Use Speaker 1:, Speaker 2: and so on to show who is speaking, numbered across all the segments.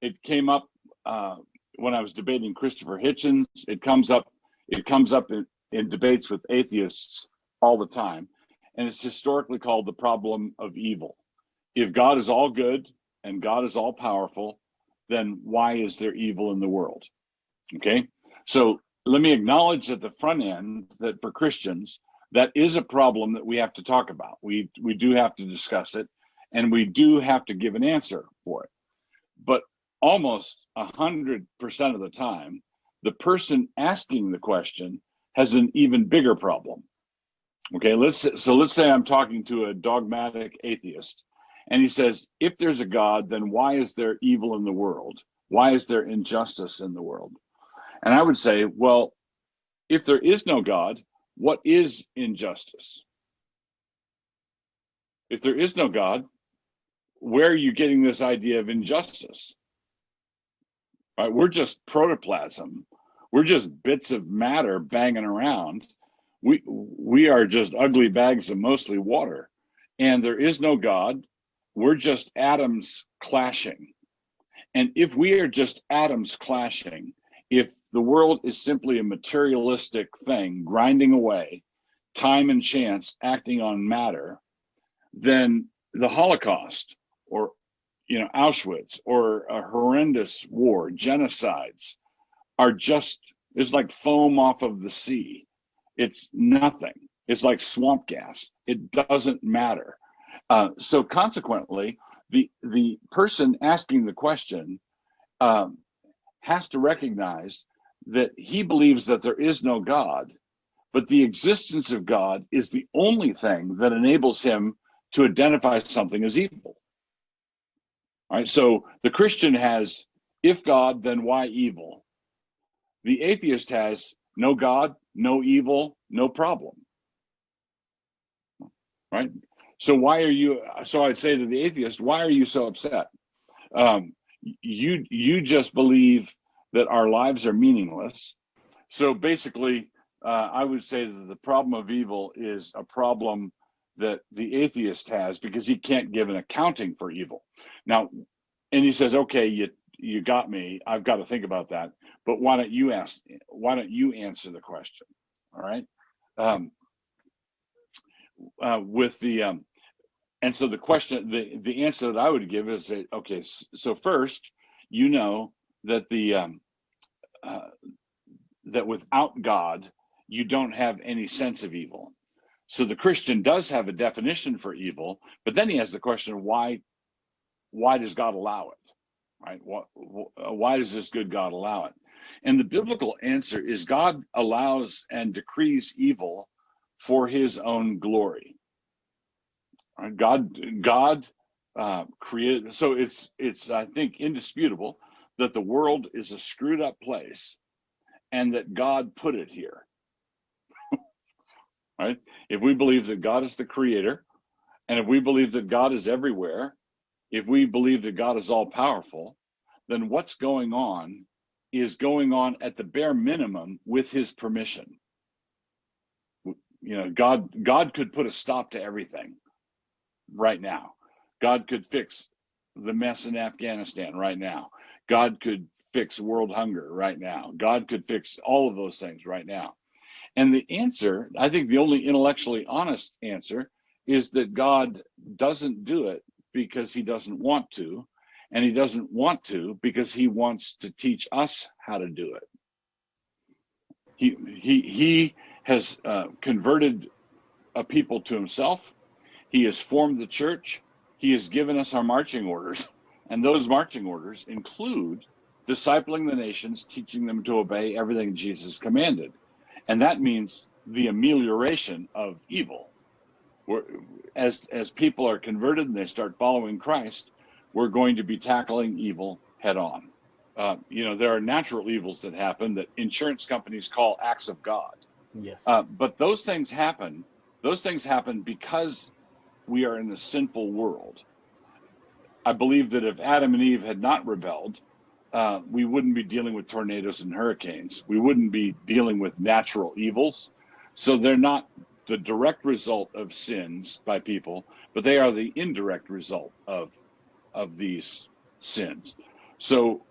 Speaker 1: it came up when I was debating Christopher Hitchens. It comes up in debates with atheists all the time, and it's historically called the problem of evil. If God is all good and God is all powerful, then why is there evil in the world? Okay, so let me acknowledge at the front end that for Christians, that is a problem that we have to talk about. We do have to discuss it, and we do have to give an answer for it. But almost 100% of the time, the person asking the question has an even bigger problem. Okay, let's say I'm talking to a dogmatic atheist, and he says, if there's a God, then why is there evil in the world? Why is there injustice in the world? And I would say, well, if there is no God, what is injustice? If there is no God, where are you getting this idea of injustice? Right? We're just protoplasm. We're just bits of matter banging around. We are just ugly bags of mostly water. And there is no God. We're just atoms clashing. And if we are just atoms clashing, if the world is simply a materialistic thing grinding away, time and chance acting on matter, then the Holocaust or Auschwitz or a horrendous war, genocides are just, it's like foam off of the sea. It's nothing. It's like swamp gas. It doesn't matter. So consequently, the person asking the question has to recognize that he believes that there is no God, but the existence of God is the only thing that enables him to identify something as evil. All right, so the Christian has, if God, then why evil? The atheist has no God, no evil, no problem. Right? So I'd say to the atheist, why are you so upset? You just believe that our lives are meaningless. So basically, I would say that the problem of evil is a problem that the atheist has because he can't give an accounting for evil. Now, and he says, okay, you got me. I've got to think about that. But why don't you answer the question? All right. And so the question, the answer that I would give is that, okay, so first, that that without God, you don't have any sense of evil. So the Christian does have a definition for evil, but then he has the question, why does God allow it? Right? Why does this good God allow it? And the biblical answer is God allows and decrees evil for his own glory. Right? God created, so it's I think indisputable that the world is a screwed up place and that God put it here. Right? If we believe that God is the creator, and if we believe that God is everywhere, if we believe that God is all powerful, then what's going on is going on at the bare minimum with his permission. God could put a stop to everything right now. God could fix the mess in Afghanistan right now. God could fix world hunger right now. God could fix all of those things right now. And the answer, I think the only intellectually honest answer, is that God doesn't do it because he doesn't want to, and he doesn't want to because he wants to teach us how to do it. He has converted a people to himself. He has formed the church. He has given us our marching orders, and those marching orders include discipling the nations, teaching them to obey everything Jesus commanded. And that means the amelioration of evil. As people are converted and they start following Christ, we're going to be tackling evil head on. There are natural evils that happen that insurance companies call acts of God.
Speaker 2: Yes.
Speaker 1: But those things happen. Those things happen because we are in a sinful world. I believe that if Adam and Eve had not rebelled, we wouldn't be dealing with tornadoes and hurricanes. We wouldn't be dealing with natural evils. So they're not the direct result of sins by people, but they are the indirect result of these sins. So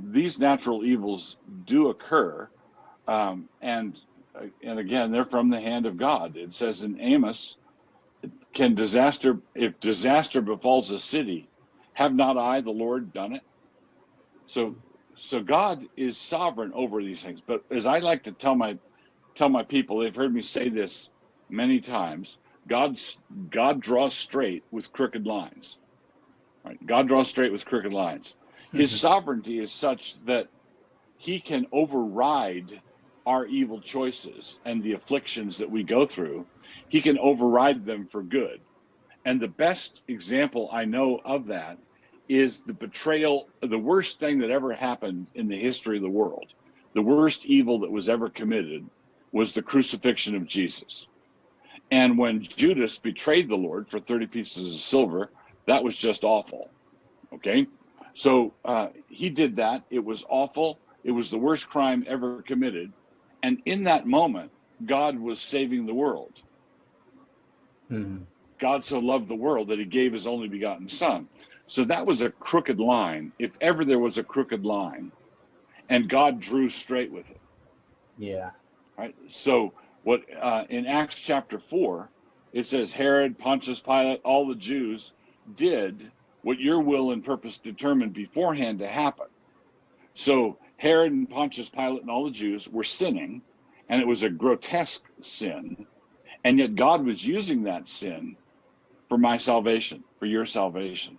Speaker 1: these natural evils do occur, and again, they're from the hand of God. It says in Amos, if disaster befalls a city, have not I, the Lord, done it? So God is sovereign over these things. But as I like to tell my people, they've heard me say this many times, God draws straight with crooked lines. Right? God draws straight with crooked lines. His sovereignty is such that he can override our evil choices and the afflictions that we go through. He can override them for good. And the best example I know of that is the betrayal, the worst thing that ever happened in the history of the world. The worst evil that was ever committed was the crucifixion of Jesus. And when Judas betrayed the Lord for 30 pieces of silver, that was just awful. Okay? So he did that. It was awful. It was the worst crime ever committed. And in that moment, God was saving the world. God so loved the world that he gave his only begotten son. So that was a crooked line, if ever there was a crooked line, and God drew straight with it.
Speaker 2: Yeah.
Speaker 1: Right. So what in Acts chapter 4, it says Herod, Pontius Pilate, all the Jews did what your will and purpose determined beforehand to happen. So Herod and Pontius Pilate and all the Jews were sinning, and it was a grotesque sin, and yet God was using that sin for my salvation, for your salvation.